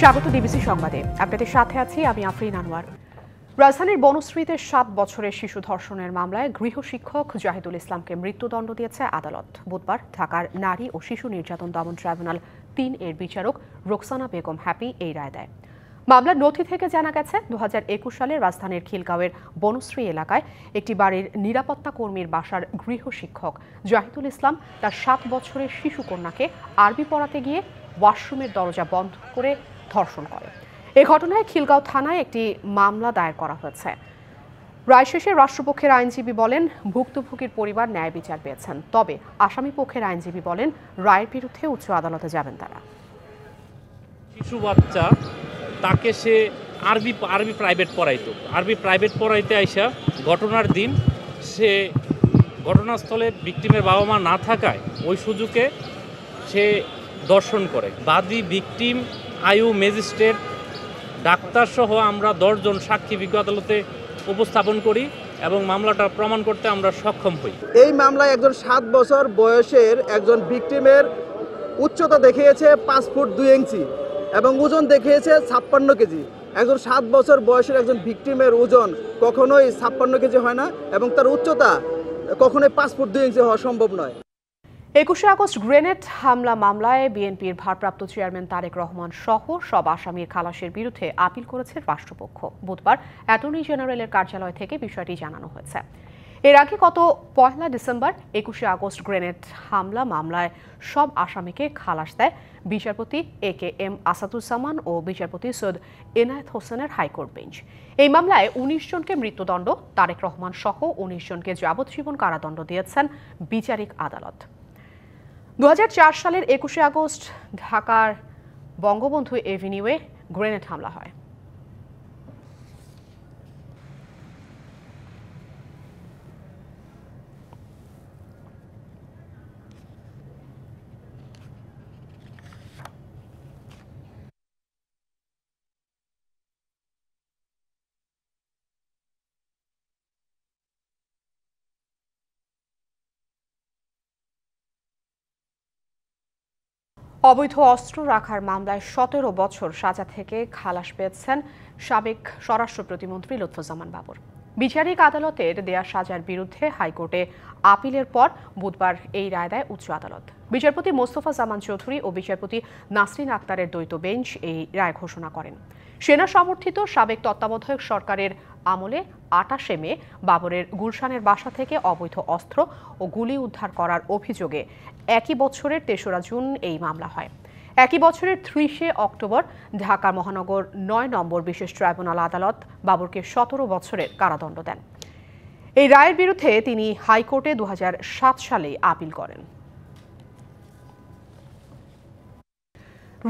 স্বাগত ডিবিসি সংবাদে। আপনাদের সাথে আছি আমি আফরিন আনোয়ার। রাজধানীর বনশ্রীতে ৭ বছরের শিশু ধর্ষণের মামলায় গৃহশিক্ষক জাহিদুল ইসলামকে মৃত্যুদণ্ড দিয়েছে আদালত। বুধবার ঢাকার নারী ও শিশু নির্যাতন দমন ট্রাইব্যুনাল ৩ এর বিচারক রোকসানা বেগম হ্যাপি এই রায় দেয়। মামলার নথি থেকে জানা গেছে ২০২১ সালে রাজধানীর খিলগাঁওয়ের বনশ্রী এলাকায় একটি বাড়ির নিরাপত্তা কর্মীর বাসার গৃহশিক্ষক জাহিদুল ইসলাম তার ৭ বছরের শিশু কন্যাকে আরবি পড়াতে গিয়ে ওয়াশরুমের দরজা বন্ধ করে ধর্ষণ করে। এ ঘটনায় খিলগাঁও থানায় একটি মামলা দায়ের করা হয়েছে। রায় শেষে রাষ্ট্রপক্ষের আইনজীবী বলেন, ভুক্তভোগীর পরিবার ন্যায় বিচার পেয়েছেন। তবে আসামি পক্ষের আইনজীবী বলেন, রায়ের বিরুদ্ধে উচ্চ আদালতে যাবেন তারা। শিশু বাচ্চা তাকে সে আরবি প্রাইভেট পড়াইতো। আরবি প্রাইভেট পড়াইতে আইসা ঘটনার দিন সে ঘটনাস্থলে ভিকটিমের বাবা মা না থাকায় ওই সুযোগে সে দর্শন করে। বাদী, ভিকটিম, আয়ু, ম্যাজিস্ট্রেট, ডাক্তারসহ আমরা ১০ জন সাক্ষী বিজ্ঞ আদালতে উপস্থাপন করি এবং মামলাটা প্রমাণ করতে আমরা সক্ষম হই। এই মামলায় একজন ৭ বছর বয়সের একজন ভিকটিমের উচ্চতা দেখিয়েছে ৫ ফুট ২ ইঞ্চি এবং ওজন দেখিয়েছে ৫৬ কেজি। একজন ৭ বছর বয়সের একজন ভিকটিমের ওজন কখনোই ৫৬ কেজি হয় না এবং তার উচ্চতা কখনোই ৫ ফুট ২ ইঞ্চি হওয়া সম্ভব নয়। ২১শে আগস্ট গ্রেনেড হামলা মামলায় বিএনপির ভারপ্রাপ্ত চেয়ারম্যান তারেক রহমান সহ সব আসামির খালাসের বিরুদ্ধে আপিল করেছে রাষ্ট্রপক্ষ। বুধবার অ্যাটর্নি জেনারেলের কার্যালয় থেকে বিষয়টি জানানো হয়েছে। এর আগে গত ১ ডিসেম্বর ২১শে আগস্ট গ্রেনেড হামলা মামলায় সব আসামিকে খালাস দেয় বিচারপতি AKM আসাদুজ্জামান ও বিচারপতি সৈয়দ এনায়েত হোসেনের হাইকোর্ট বেঞ্চ। এই মামলায় ১৯ জনকে মৃত্যুদণ্ড, তারেক রহমান সহ ১৯ জনকে যাবজ্জীবন কারাদণ্ড দিয়েছেন বিচারিক আদালত। ২০০৪ সালের ২১শে আগস্ট ঢাকার বঙ্গবন্ধু এভিনিউয়ে গ্রেনেড হামলা হয়। অবৈধ অস্ত্র রাখার মামলায় ১৭ বছর সাজা থেকে খালাস পেয়েছেন সাবেক স্বরাষ্ট্র প্রতিমন্ত্রী লুৎফুজ্জামান বাবর। বিচারিক আদালতের দেয়া সাজার বিরুদ্ধে হাইকোর্টে আপিলের পর বুধবার এই রায় দেয় উচ্চ আদালত। বিচারপতি মোস্তফা জামান চৌধুরী ও বিচারপতি নাসরিন আক্তারের দ্বৈত বেঞ্চ এই রায় ঘোষণা করেন। সেনা সমর্থিত সাবেক তত্ত্বাবধায়ক সরকারের আমলে ২৮ মে বাবরের গুলশানের বাসা থেকে অবৈধ অস্ত্র ও গুলি উদ্ধার করার অভিযোগে একই বছরের ৩রা জুন এই মামলা হয়। একই বছরের ৩০শে অক্টোবর ঢাকা মহানগর ৯ নম্বর বিশেষ ট্রাইব্যুনাল আদালত বাবরকে ১৭ বছরের কারাদণ্ড দেন। এই রায়ের বিরুদ্ধে তিনি হাইকোর্টে ২০০৭ সালে আপিল করেন।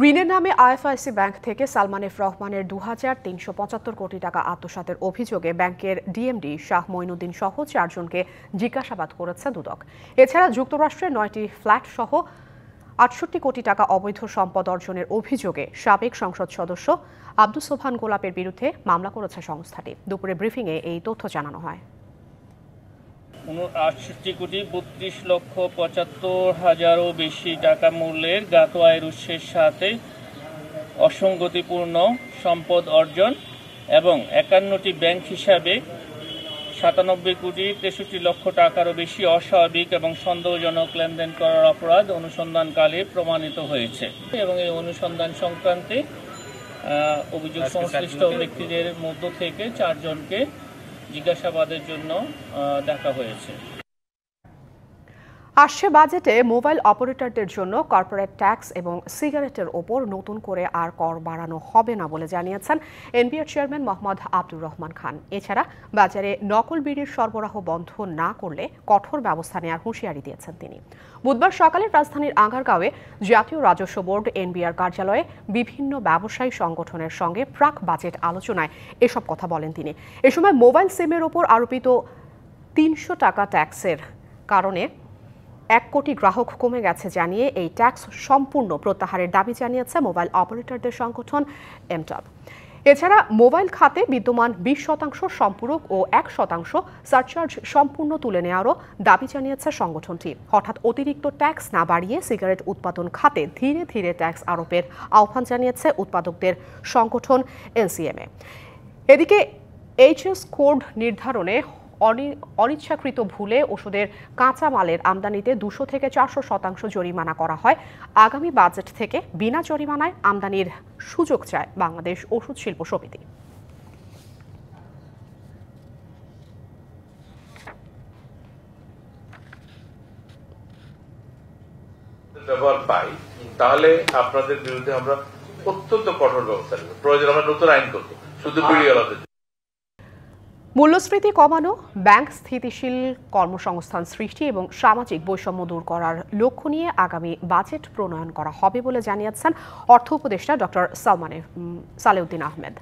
ঋণের নামে আইএফআইসি ব্যাংক থেকে সালমান এফ রহমানের ২৩৭৫ কোটি টাকা আত্মসাতের অভিযোগে ব্যাংকের ডিএমডি শাহ মঈনুদ্দিন সহ ৪ জনকে জিজ্ঞাসাবাদ করেছে দুদক। এছাড়া যুক্তরাষ্ট্রে ৯টি ফ্ল্যাট সহ ৬৮ কোটি টাকা অবৈধ সম্পদ অর্জনের অভিযোগে সাবেক সংসদ সদস্য আব্দুস সোবহান গোলাপের বিরুদ্ধে মামলা করেছে সংস্থাটি। দুপুরে ব্রিফিংয়ে এই তথ্য জানানো হয়। ৬৮,৩২,৭৫,০০০ বেশি টাকা মূল্যের জ্ঞাত আয়ের উৎসের সাথে অসঙ্গতিপূর্ণ সম্পদ অর্জন এবং ৫১টি ব্যাংক হিসাবে ৯৭,৬৩,০০,০০০ টাকারও বেশি অস্বাভাবিক এবং সন্দেহজনক লেনদেন করার অপরাধ অনুসন্ধানকালে প্রমাণিত হয়েছে এবং এই অনুসন্ধান সংক্রান্তে অভিযোগ সংশ্লিষ্ট ব্যক্তিদের মধ্য থেকে ৪ জনকে জিজ্ঞাসাবাদের জন্য ডাকা হয়েছে। আসছে বাজেটে মোবাইল অপারেটরদের জন্য কর্পোরেট ট্যাক্স এবং সিগারেটের ওপর নতুন করে আর কর বাড়ানো হবে না বলে জানিয়েছেন এনবিআর চেয়ারম্যান মোহাম্মদ আব্দুর রহমান খান। এছাড়া বাজারে নকল বিড়ির সরবরাহ বন্ধ না করলে কঠোর ব্যবস্থা নেওয়ার হুঁশিয়ারি দিয়েছেন তিনি। বুধবার সকালে রাজধানীর আগারগাঁওয়ে জাতীয় রাজস্ব বোর্ড এনবিআর কার্যালয়ে বিভিন্ন ব্যবসায়ী সংগঠনের সঙ্গে প্রাক বাজেট আলোচনায় এসব কথা বলেন তিনি। এ সময় মোবাইল সিমের ওপর আরোপিত ৩০০ টাকা ট্যাক্সের কারণে ১ কোটি গ্রাহক কমে গেছে জানিয়ে এই ট্যাক্স সম্পূর্ণ প্রত্যাহারের দাবি জানিয়েছে মোবাইল অপারেটরদের সংগঠন এমটব। এছাড়া মোবাইল খাতে বিদ্যমান 20% সম্পূরক ও 1% সারচার্জ সম্পূর্ণ তুলে নেওয়ারও দাবি জানিয়েছে সংগঠনটি। হঠাৎ অতিরিক্ত ট্যাক্স না বাড়িয়ে সিগারেট উৎপাদন খাতে ধীরে ধীরে ট্যাক্স আরোপের আহ্বান জানিয়েছে উৎপাদকদের সংগঠন এনসিএমএ। এদিকে এইচএস কোড নির্ধারণে অনিচ্ছাকৃত ভুলে ওষুধের কাঁচামালের আমদানিতে 200 থেকে 400% জরিমানা করা হয়। আগামী বাজেট থেকে বিনা জরিমানায় আমদানির সুযোগ চায় বাংলাদেশ ওষুধ শিল্প সমিতি। ব্যবহার পাই তাহলে আপনাদের বিরুদ্ধে আমরা অত্যন্ত কঠোর ব্যবস্থা নেব। প্রয়োজন আমরা নতুন আইন করবো শুধু বিড়িওয়ালাদের। মূল্যস্ফীতি কমানো, ব্যাংক স্থিতিশীল কর্মসংস্থান সৃষ্টি এবং সামাজিক বৈষম্য দূর করার লক্ষ্য নিয়ে আগামী বাজেট প্রণয়ন করা হবে বলে জানিয়েছেন অর্থ উপদেষ্টা ডক্টর সালেউদ্দিন আহমেদ।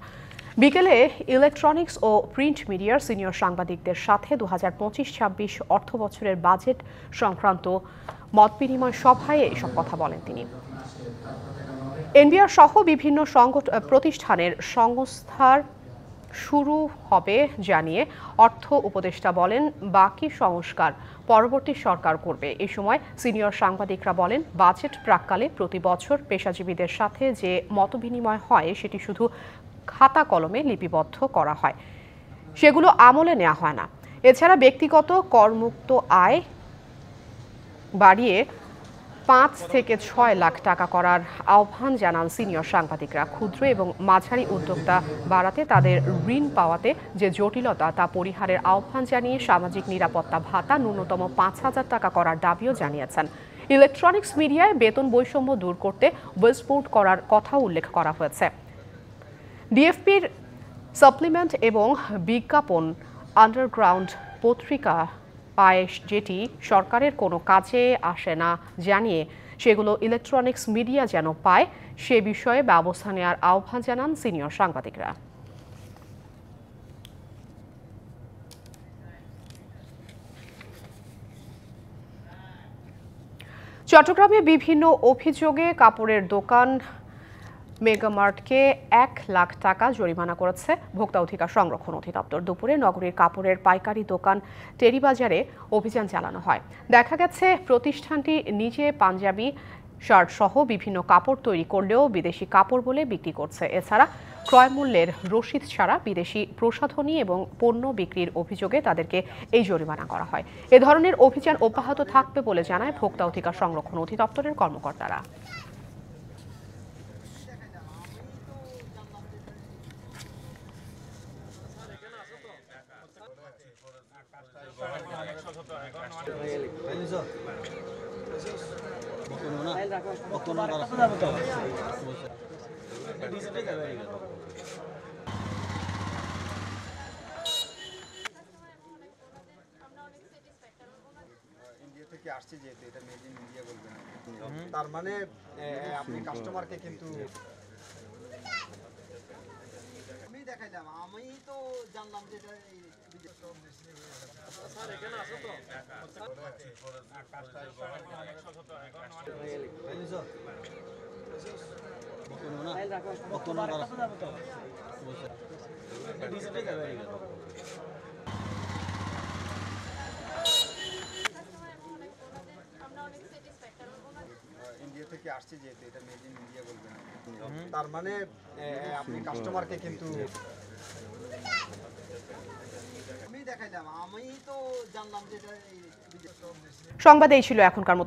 বিকেলে ইলেকট্রনিক্স ও প্রিন্ট মিডিয়ার সিনিয়র সাংবাদিকদের সাথে 2025-26 অর্থ বছরের বাজেট সংক্রান্ত মতবিনিময় সভায় এসব কথা বলেন তিনি। এনবিআর সহ বিভিন্ন প্রতিষ্ঠানের সংস্থার শুরু হবে জানিয়ে অর্থ উপদেষ্টা বলেন, বাকি সংস্কার পরবর্তী সরকার করবে। এই সময় সিনিয়র সাংবাদিকরা বলেন, বাজেট প্রাক্কালে প্রতি বছর পেশাজীবীদের সাথে যে মতবিনিময় হয় সেটি শুধু খাতা কলমে লিপিবদ্ধ করা হয়, সেগুলো আমলে নেওয়া হয় না। এছাড়া ব্যক্তিগত করমুক্ত আয় বাড়িয়ে 5 থেকে 6 লাখ টাকা করার আহ্বান জানান সিনিয়র সাংবাদিকরা। ক্ষুদ্র এবং মাঝারি উদ্যোক্তা বাড়াতে তাদের ঋণ পাওয়াতে যে জটিলতা তা পরিহারের আহ্বান জানিয়ে সামাজিক নিরাপত্তা ভাতা ন্যূনতম 5,000 টাকা করার দাবিও জানিয়েছেন। ইলেকট্রনিক্স মিডিয়ায় বেতন বৈষম্য দূর করতে ওয়েস্টবোর্ড করার কথাও উল্লেখ করা হয়েছে। ডিএফপির সাপ্লিমেন্ট এবং বিজ্ঞাপন আন্ডারগ্রাউন্ড পত্রিকা পায়, যেটি সরকারের কোনো কাজে আসে না জানিয়ে সেগুলো ইলেকট্রনিক্স মিডিয়া যেন পায় সে বিষয়ে ব্যবস্থা নেওয়ার আহ্বান জানান সিনিয়র সাংবাদিকরা। চট্টগ্রামে বিভিন্ন অভিযোগে কাপড়ের দোকান মেগামার্টকে 1 লাখ টাকা জরিমানা করেছে ভোক্তা অধিকার সংরক্ষণ অধিদপ্তর। দুপুরে নগরীর কাপড়ের পাইকারি দোকান টেরিবাজারে অভিযান চালানো হয়। দেখা গেছে প্রতিষ্ঠানটি নিজে পাঞ্জাবি শার্ট সহ বিভিন্ন কাপড় তৈরি করলেও বিদেশি কাপড় বলে বিক্রি করছে। এছাড়া ক্রয় মূল্যের রসিদ ছাড়া বিদেশি প্রসাধনী এবং পণ্য বিক্রির অভিযোগে তাদেরকে এই জরিমানা করা হয়। এ ধরনের অভিযান অব্যাহত থাকবে বলে জানায় ভোক্তা অধিকার সংরক্ষণ অধিদপ্তরের কর্মকর্তারা। থেকে আসছে যেহেতু এটা মেড ইন ইন্ডিয়া বলবেন, তার মানে আপনি কাস্টমারকে কিন্তু আমি দেখাইলাম, আমি তো জানলাম যে এটা স্যার এখানে আছে তো ইন্ডিয়া থেকে আসছে যেহেতু এটা মেড ইন ইন্ডিয়া বলবেন, তার মানে আপনি কাস্টমারকে কিন্তু আমি দেখাইলাম, আমি তো জানলাম যে এটা সংবাদ এই ছিল এখনকার মতো।